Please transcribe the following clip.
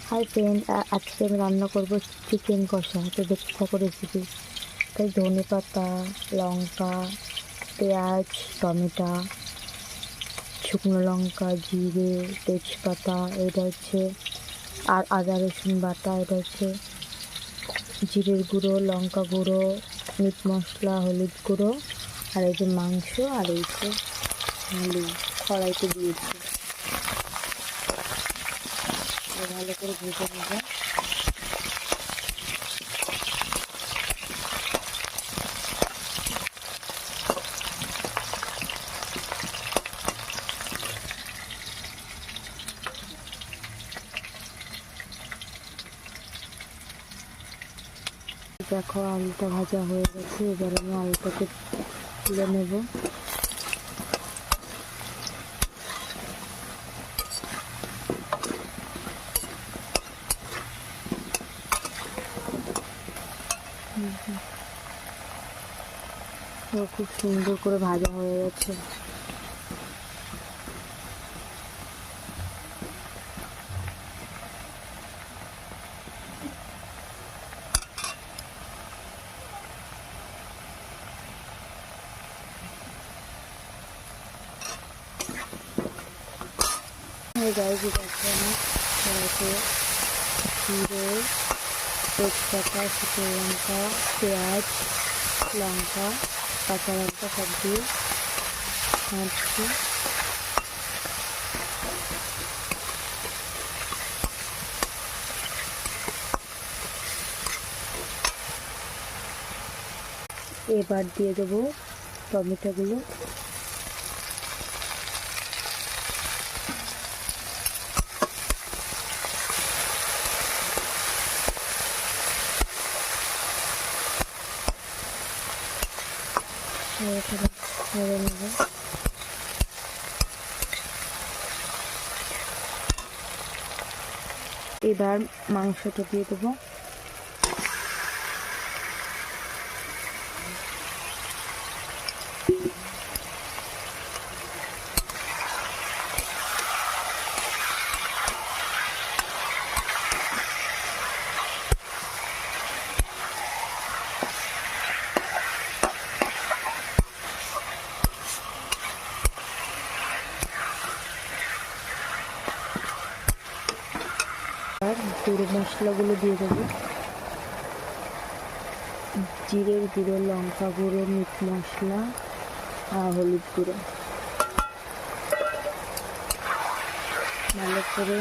Hi friend, আজকে আমি রান্না করব চিকেন কষা। তো দেখতে থাকো রেসিপি। তাই ধনে পাতা, লঙ্কা, পেঁয়াজ, টমেটো, শুকনো লঙ্কা, জিরে, তেজপাতা, এটা হচ্ছে আর আদা রসুন বাটা, এটা হচ্ছে জিরের গুঁড়ো, লঙ্কা গুঁড়ো, মিট মশলা, হলুদ গুঁড়ো, আর এই যে মাংস, আর এই যে আলু কড়াইতে দিয়েছি। ভালো করে ভেজে নেব। দেখো আলুটা ভাজা হয়ে গেছে, এবার আমি আলুটাকে তুলে নেব। খুব সুন্দর করে ভাজা হয়ে গেছে। গাইজ, দেখো আমি কড়াইতে জিরে, তেজপাতা, শুকনো লঙ্কা, পেঁয়াজ, লঙ্কা, কাঁচা লঙ্কা সব দিয়ে নাড়ছি। এবার দিয়ে দেবো টমেটোগুলো। নেড়ে নেব। এবার মাংসটা দিয়ে দেবো। আর গুঁড়ো মশলাগুলো দিয়ে দেবো। জিরের গুঁড়ো, লঙ্কা গুঁড়ো, মিট মশলা আর হলুদ গুঁড়ো ভালো করে